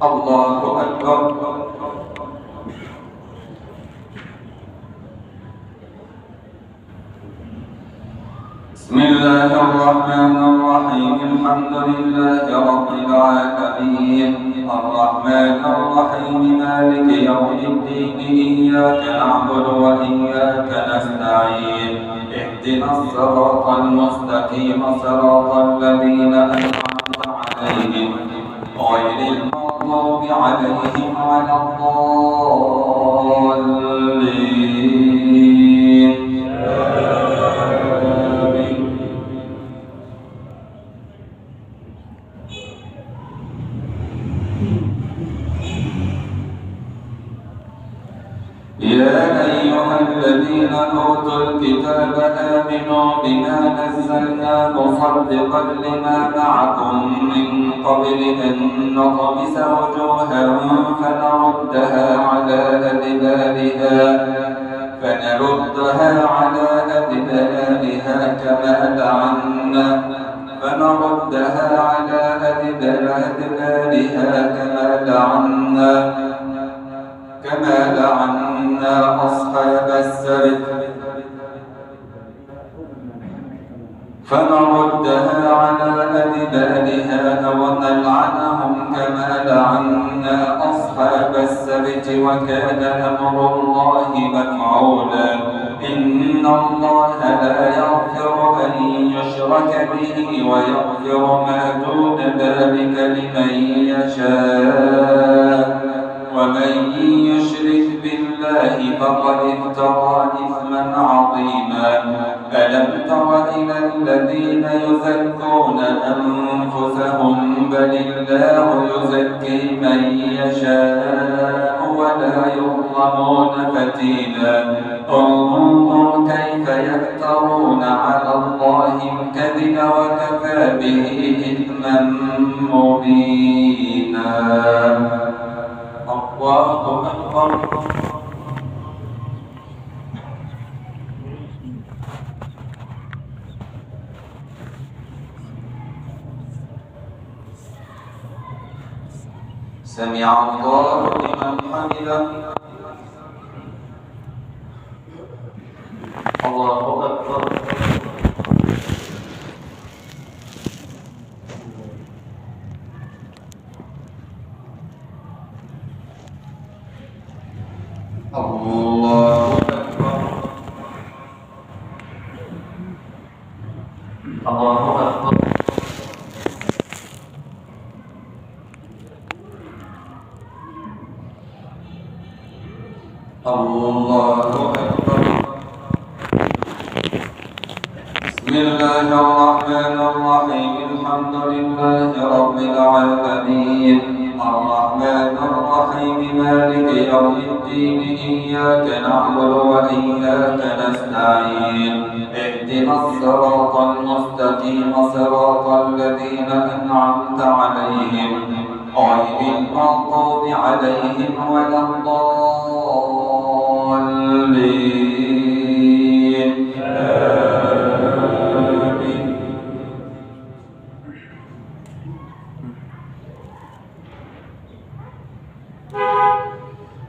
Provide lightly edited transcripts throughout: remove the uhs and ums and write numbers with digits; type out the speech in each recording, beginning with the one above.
الله أكبر. بسم الله الرحمن الرحيم. الحمد لله رب العالمين، الرحمن الرحيم، مالك يوم الدين، إياك نعبد وإياك نستعين، اهدنا الصراط المستقيم، صراط الذين أنعمت عليهم غير المغضوب عليهم ولا الضالين. يا أيها الذين أوتوا الكتاب آمنوا بما نزلنا مصدقا لما معكم من قبل أن نطمس وجوها فنردها على أدبارها كما لعنا أصحاب السبت فنردها على أدبارها أو نلعنهم كما لعنا أصحاب السبت، وكان أمر الله مفعولا. إن الله لا يغفر أن يشرك به ويغفر ما دون ذلك لمن يشاء، ومن يشرك بالله فقد افترى إثما عظيما. ألم تر إلى الذين يزكون أنفسهم بل الله يزكي من يشاء ولا يظلمون فتيلا. انظر كيف يفترون على الله الكذب وكفى به إثما مبينا. الله أكبر. سمع الله لمن حمده. الله أكبر. الله أكبر. الله أكبر. الله أكبر. بسم الله الرحمن الرحيم. الحمد لله رب العالمين، الرحمن الرحيم، مالك يوم الدين، إياك نعبد وإياك نستعين، اهدنا الصراط المستقيم، صراط الذين أنعمت عليهم غير المغضوب عليهم ولا الضالين.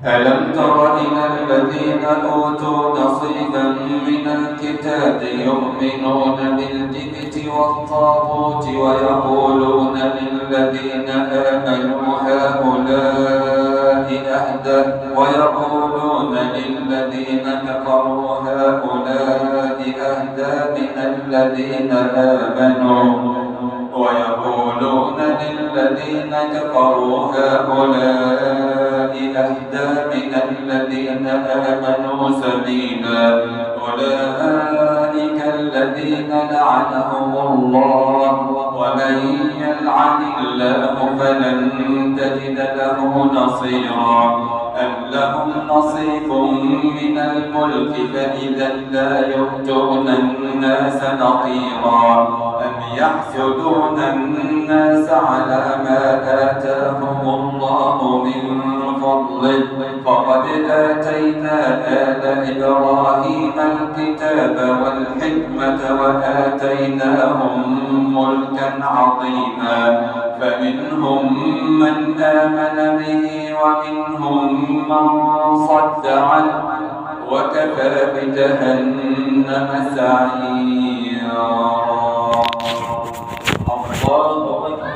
ألم تر إلى الذين أوتوا نصيبا من الكتاب يؤمنون بالجبت والطاغوت ويقولون للذين آمنوا هؤلاء أهدى ويقولون للذين كفروا هؤلاء أهدى من الذين آمنوا ويقولون للذين كفروا هؤلاء أهدى من الذين آمنوا سبيلا. أولئك الذين لعنهم الله، ومن يلعن الله فلن تجد له نصيرا. أم لهم نصيب من الملك فإذا لا يؤتون الناس نقيرا أم يحسدون الناس على ما آتاهم الله من فضله فقد آتينا آل إبراهيم الكتاب والحكمة وآتيناهم ملكا عظيما فمنهم من آمن به ومنهم من صد عنه وكفى بجهنم سعيرا.